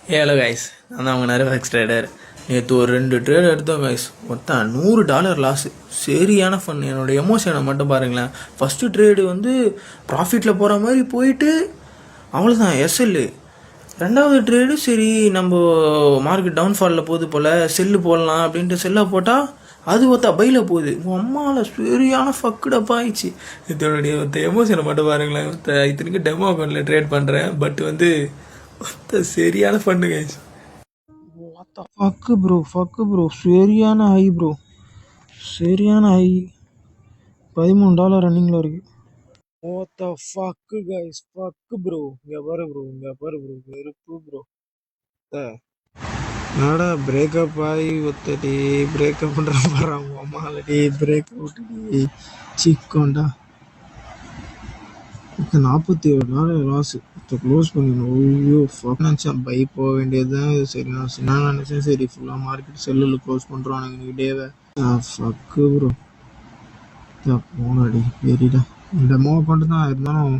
Hello guys, நான் தான் அவங்க நர்வெக்ஸ் ட்ரேடர். நேற்று ஒரு 2 ட்ரேட் எடுத்தோம் கைஸ். மொத்தம் $100 லாஸு. சரியான ஃபன். என்னோடய எமோஷனை மட்டும் பாருங்களேன். ஃபஸ்ட்டு ட்ரேடு வந்து ப்ராஃபிட்டில் போகிற மாதிரி போயிட்டு அவ்வளோதான் எஸ்எல்லு. ரெண்டாவது ட்ரேடு சரி நம்ம மார்க்கெட் டவுன்ஃபாலில் போகுது போல், செல்லு போடலாம் அப்படின்ட்டு செல்லாக போட்டால் அது ஒருத்தா பையில் போகுது. உங்கள் அம்மாவில் சரியான ஃபக்குடப்பாக ஆயிடுச்சு. இதோடைய எமோஷனை மட்டும் பாருங்களேன். இத்தனைக்கு டெமோ அக்கௌண்ட்டில் ட்ரேட் பண்ணுறேன். பட் வந்து சரியான ஃபன்னு கைஸ். ஃபக்கு ப்ரோ சரியான ஹை ப்ரோ, சரியான ஹை. $13 ரன்னிங்கில் இருக்கு. ஓத்த ஃபக்கு கைஸ், ஃபக்கு ப்ரோ. இங்கே பாரு ப்ரோ, வெறுப்பு ப்ரோ. என்னடா பிரேக்கப் ஆகி ஒத்தடி பிரேக்கப் பண்ணுற பாரு அம்மாலடி. பிரேக் அவுட்டடி சிக்கோண்டா. $47 லாஸு. க்ளோஸ் பண்ணிடணும். ஐயோ நினச்சேன் பை போக வேண்டியது தான். இது சரி நான் நினச்சேன் சரி ஃபுல்லாக மார்க்கெட் செல்லில் க்ளோஸ் பண்ணுறோம் எனக்கு டேவை. ஃபக்கு ப்ரோ போனடி வெறிடா. டெமோ அக்கௌண்ட்டு தான் இருந்தாலும்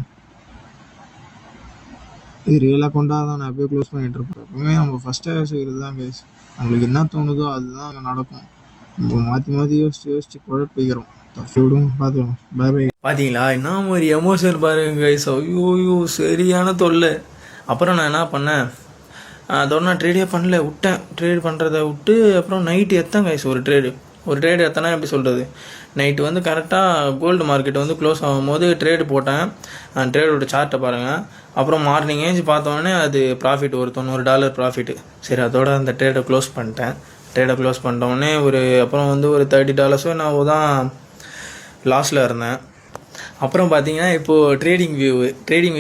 இது ரியல் அக்கௌண்ட்டாக தான் நான் எப்போயும் க்ளோஸ் பண்ணிகிட்டு இருப்பேன். எப்பவுமே நம்ம ஃபஸ்ட்டாக யோசிக்கிறது தான் கேஸ். நம்மளுக்கு என்ன தோணுதோ அதுதான் அங்கே நடக்கும். நம்ம மாற்றி யோசிச்சு குழப்பிக்கிறோம். விடும் பார்த்துக்கலாம். Bye bye. பார்த்தீங்களா என்ன ஒரு எமோஷன் பாருங்க கைஸ். ஐயோயோ சரியான தொல்லை. அப்புறம் நான் என்ன பண்ணேன், அதோட நான் ட்ரேடே பண்ணல, விட்டேன். ட்ரேட் பண்ணுறதை விட்டு அப்புறம் நைட்டு எத்தேன் கைஸ். ஒரு ட்ரேடு எத்தனா எப்படி சொல்கிறது, நைட்டு வந்து கரெக்டாக கோல்டு மார்க்கெட் வந்து க்ளோஸ் ஆகும்போது ட்ரேடு போட்டேன். ட்ரேடோட சார்ட்டை பாருங்கள். அப்புறம் மார்னிங் ஏஞ்சி பார்த்தோன்னே அது ப்ராஃபிட், ஒரு $90 ப்ராஃபிட்டு. சரி அதோட அந்த ட்ரேடை க்ளோஸ் பண்ணிட்டேன். ட்ரேடை க்ளோஸ் பண்ணிட்டோடனே அப்புறம் வந்து ஒரு $30 நான் தான் லாஸில் இருந்தேன். அப்புறம் பார்த்தீங்கன்னா இப்போது ட்ரேடிங்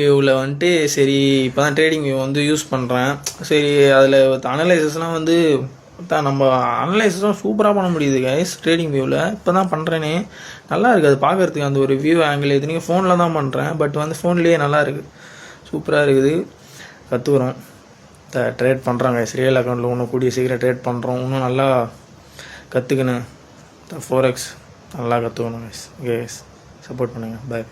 வியூவில் வந்துட்டு சரி இப்போ தான் ட்ரேடிங் வியூ வந்து யூஸ் பண்ணுறேன். சரி அதில் அனலைசஸ்லாம் வந்து நம்ம அனலைசஸும் சூப்பராக பண்ண முடியுது கைஸ் ட்ரேடிங் வியூவில். இப்போ தான் பண்ணுறேனே, நல்லா இருக்குது அது பார்க்குறதுக்கு. அந்த ஒரு வியூ ஆங்கிள் இது நீங்கள் ஃபோனில் தான் பண்ணுறேன். பட் வந்து ஃபோன்லேயே நல்லா இருக்குது, சூப்பராக இருக்குது. கற்றுக்குறோம், ட்ரேட் பண்ணுறோம் கைஸ். ரியல் அக்கௌண்ட்டில் இன்னும் கூடிய சீக்கிரம் ட்ரேட் பண்ணுறோம். இன்னும் நல்லா கற்றுக்கணும். 4x நல்லா கற்றுக்கணும் கைஸ். ஓகே கைஸ், சப்போர்ட் பண்ணுங்கள். பாய்.